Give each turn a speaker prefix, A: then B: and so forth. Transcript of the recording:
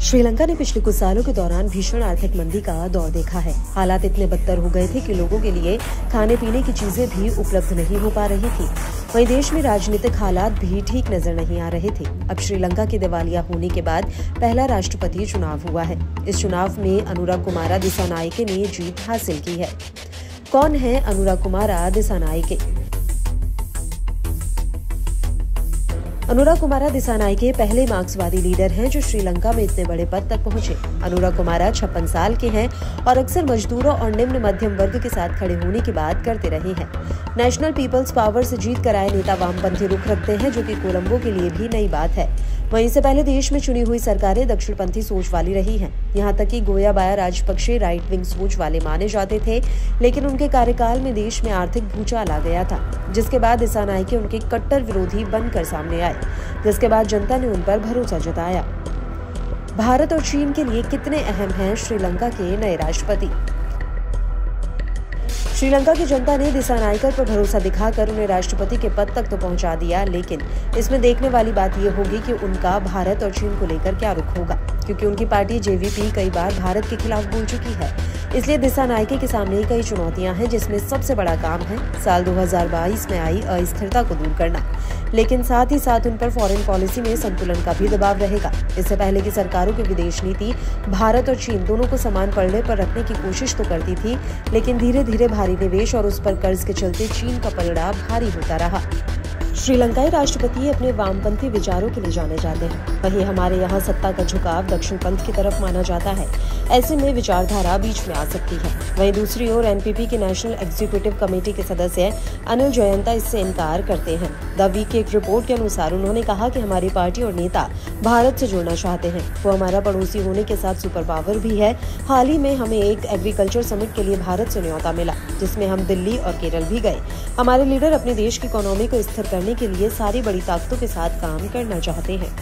A: श्रीलंका ने पिछले कुछ सालों के दौरान भीषण आर्थिक मंदी का दौर देखा है। हालात इतने बदतर हो गए थे कि लोगों के लिए खाने पीने की चीजें भी उपलब्ध नहीं हो पा रही थी। वहीं देश में राजनीतिक हालात भी ठीक नजर नहीं आ रहे थे। अब श्रीलंका के दिवालिया होने के बाद पहला राष्ट्रपति चुनाव हुआ है। इस चुनाव में अनुराकुमारा दिसानायके ने जीत हासिल की है। कौन है अनुराकुमारा दिसानायके? अनुराकुमारा दिसानायके पहले मार्क्सवादी लीडर हैं जो श्रीलंका में इतने बड़े पद तक पहुंचे। अनुराकुमारा 56 साल के हैं और अक्सर मजदूरों और निम्न मध्यम वर्ग के साथ खड़े होने की बात करते रहे हैं। नेशनल पीपल्स पावर से जीत कर आए नेता वामपंथी रुख रखते हैं, जो कि कोलंबो के लिए भी नई बात है। वहीं से पहले देश में चुनी हुई सरकारें दक्षिणपंथी सोच वाली रही हैं। यहाँ तक कि गोयाबाया राजपक्षे राइट विंग सोच वाले माने जाते थे, लेकिन उनके कार्यकाल में देश में आर्थिक भूचाल आ गया था, जिसके बाद दिसानायके उनके कट्टर विरोधी बनकर सामने आए, जिसके बाद जनता ने उन पर भरोसा जताया। भारत और चीन के लिए कितने अहम हैं श्रीलंका के नए राष्ट्रपति? श्रीलंका की जनता ने दिसानायके पर भरोसा दिखाकर उन्हें राष्ट्रपति के पद तक तो पहुंचा दिया, लेकिन इसमें देखने वाली बात यह होगी कि उनका भारत और चीन को लेकर क्या रुख होगा, क्योंकि उनकी पार्टी जेवीपी कई बार भारत के खिलाफ बोल चुकी है। इसलिए दिसानायके के सामने कई चुनौतियां हैं, जिसमें सबसे बड़ा काम है साल 2022 में आई अस्थिरता को दूर करना, लेकिन साथ ही साथ उन पर फॉरेन पॉलिसी में संतुलन का भी दबाव रहेगा। इससे पहले की सरकारों की विदेश नीति भारत और चीन दोनों को समान पलड़े पर रखने की कोशिश तो करती थी, लेकिन धीरे धीरे भारी निवेश और उस पर कर्ज के चलते चीन का पलड़ा भारी होता रहा। श्रीलंकाई राष्ट्रपति अपने वामपंथी विचारों के लिए जाने जाते हैं। वहीं हमारे यहाँ सत्ता का झुकाव दक्षिण पंथ की तरफ माना जाता है। ऐसे में विचारधारा बीच में आ सकती है। वहीं दूसरी ओर एनपीपी की नेशनल एग्जीक्यूटिव कमेटी के सदस्य अनिल जयंता इससे इनकार करते हैं। द वीक की एक रिपोर्ट के अनुसार उन्होंने कहा कि हमारी पार्टी और नेता भारत से जुड़ना चाहते हैं। वो हमारा पड़ोसी होने के साथ सुपर पावर भी है। हाल ही में हमें एक एग्रीकल्चर समिट के लिए भारत से न्योता मिला, जिसमें हम दिल्ली और केरल भी गए। हमारे लीडर अपने देश की इकोनॉमी को स्थिर करने के लिए सारी बड़ी ताकतों के साथ काम करना चाहते हैं।